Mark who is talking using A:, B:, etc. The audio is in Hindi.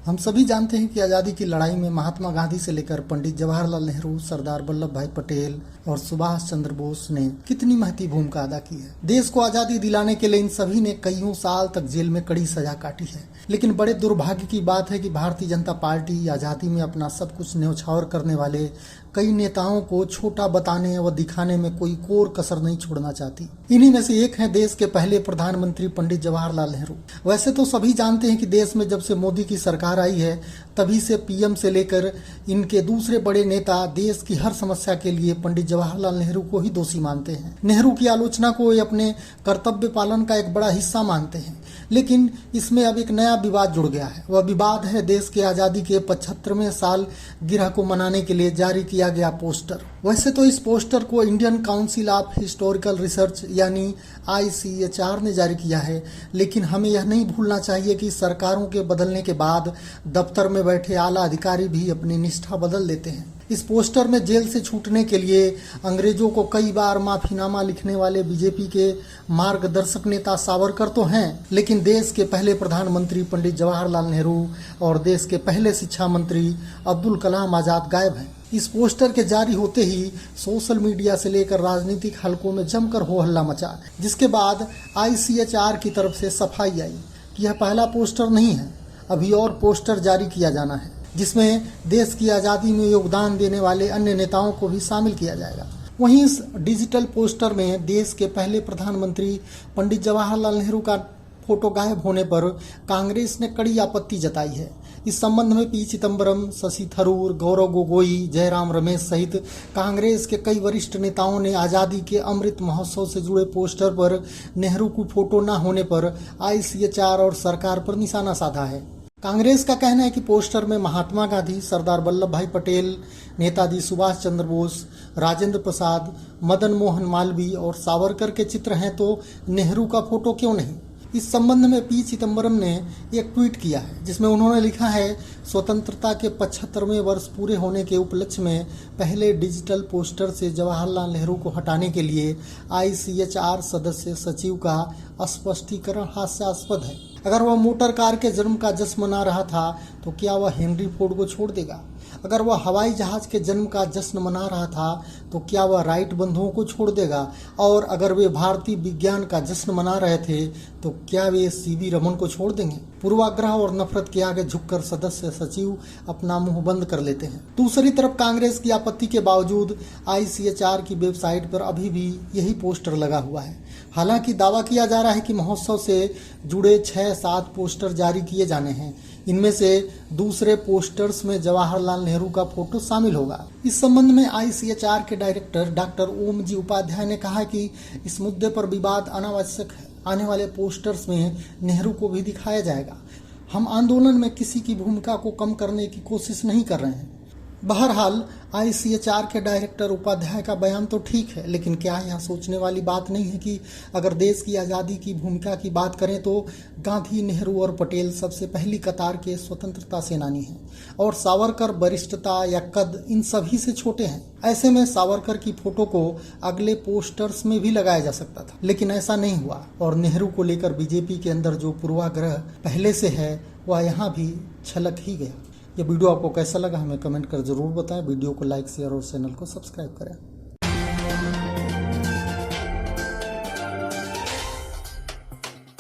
A: हम सभी जानते हैं कि आज़ादी की लड़ाई में महात्मा गांधी से लेकर पंडित जवाहरलाल नेहरू, सरदार वल्लभ भाई पटेल और सुभाष चंद्र बोस ने कितनी महती भूमिका अदा की है। देश को आज़ादी दिलाने के लिए इन सभी ने कईयों साल तक जेल में कड़ी सजा काटी है। लेकिन बड़े दुर्भाग्य की बात है कि भारतीय जनता पार्टी आज़ादी में अपना सब कुछ न्यौछावर करने वाले कई नेताओं को छोटा बताने व दिखाने में कोई कोर कसर नहीं छोड़ना चाहती। इन्हीं में से एक हैं देश के पहले प्रधानमंत्री पंडित जवाहरलाल नेहरू। वैसे तो सभी जानते हैं कि देश में जब से मोदी की सरकार आई है तभी से पीएम से लेकर इनके दूसरे बड़े नेता देश की हर समस्या के लिए पंडित जवाहरलाल नेहरू को ही दोषी मानते हैं। नेहरू की आलोचना को ये अपने कर्तव्य पालन का एक बड़ा हिस्सा मानते हैं। लेकिन इसमें अब एक नया विवाद जुड़ गया है। वह विवाद है देश के आज़ादी के 75वें साल गिरह को मनाने के लिए जारी किया गया पोस्टर। वैसे तो इस पोस्टर को Indian council of historical research यानी ICHR ने जारी किया है। लेकिन हमें यह नहीं भूलना चाहिए कि सरकारों के बदलने के बाद दफ्तर में बैठे आला अधिकारी भी अपनी निष्ठा बदल देते हैं। इस पोस्टर में जेल से छूटने के लिए अंग्रेजों को कई बार माफीनामा लिखने वाले बीजेपी के मार्गदर्शक नेता सावरकर तो हैं, लेकिन देश के पहले प्रधानमंत्री पंडित जवाहरलाल नेहरू और देश के पहले शिक्षा मंत्री अब्दुल कलाम आजाद गायब हैं। इस पोस्टर के जारी होते ही सोशल मीडिया से लेकर राजनीतिक हलकों में जमकर हो हल्ला मचा, जिसके बाद ICHR की तरफ से सफाई आई कि यह पहला पोस्टर नहीं है, अभी और पोस्टर जारी किया जाना है जिसमें देश की आज़ादी में योगदान देने वाले अन्य नेताओं को भी शामिल किया जाएगा। वहीं इस डिजिटल पोस्टर में देश के पहले प्रधानमंत्री पंडित जवाहरलाल नेहरू का फोटो गायब होने पर कांग्रेस ने कड़ी आपत्ति जताई है। इस संबंध में P चिदंबरम, शशि थरूर, गौरव गोगोई, जयराम रमेश सहित कांग्रेस के कई वरिष्ठ नेताओं ने आज़ादी के अमृत महोत्सव से जुड़े पोस्टर पर नेहरू की फोटो न होने पर ICHR और सरकार पर निशाना साधा है। कांग्रेस का कहना है कि पोस्टर में महात्मा गांधी, सरदार वल्लभ भाई पटेल, नेताजी सुभाष चंद्र बोस, राजेंद्र प्रसाद, मदन मोहन मालवीय और सावरकर के चित्र हैं, तो नेहरू का फोटो क्यों नहीं। इस संबंध में P चिदंबरम ने एक ट्वीट किया है जिसमें उन्होंने लिखा है, स्वतंत्रता के 75वें वर्ष पूरे होने के उपलक्ष्य में पहले डिजिटल पोस्टर से जवाहरलाल नेहरू को हटाने के लिए ICHR सदस्य सचिव का स्पष्टीकरण हास्यास्पद है। अगर वह मोटर कार के जन्म का जश्न मना रहा था तो क्या वह हेनरी फोर्ड को छोड़ देगा? अगर वह हवाई जहाज के जन्म का जश्न मना रहा था तो क्या वह राइट बंधुओं को छोड़ देगा? और अगर वे भारतीय विज्ञान का जश्न मना रहे थे तो क्या वे CV रमन को छोड़ देंगे? पूर्वाग्रह और नफरत के आगे झुककर सदस्य सचिव अपना मुंह बंद कर लेते हैं। दूसरी तरफ कांग्रेस की आपत्ति के बावजूद ICHR की वेबसाइट पर अभी भी यही पोस्टर लगा हुआ है। हालांकि दावा किया जा रहा है कि महोत्सव से जुड़े 6-7 पोस्टर जारी किए जाने हैं। इनमें से दूसरे पोस्टर्स में जवाहरलाल नेहरू का फोटो शामिल होगा। इस संबंध में ICHR के डायरेक्टर डॉक्टर ओम जी उपाध्याय ने कहा कि इस मुद्दे पर विवाद अनावश्यक है। आने वाले पोस्टर्स में नेहरू को भी दिखाया जाएगा। हम आंदोलन में किसी की भूमिका को कम करने की कोशिश नहीं कर रहे हैं। बहरहाल ICHR के डायरेक्टर उपाध्याय का बयान तो ठीक है, लेकिन क्या यह सोचने वाली बात नहीं है कि अगर देश की आज़ादी की भूमिका की बात करें तो गांधी, नेहरू और पटेल सबसे पहली कतार के स्वतंत्रता सेनानी हैं और सावरकर वरिष्ठता या कद इन सभी से छोटे हैं। ऐसे में सावरकर की फोटो को अगले पोस्टर्स में भी लगाया जा सकता था, लेकिन ऐसा नहीं हुआ और नेहरू को लेकर बीजेपी के अंदर जो पूर्वाग्रह पहले से है वह यहाँ भी छलक ही गया। ये वीडियो आपको कैसा लगा हमें कमेंट कर जरूर बताएं। वीडियो को लाइक, शेयर और चैनल को सब्सक्राइब करें।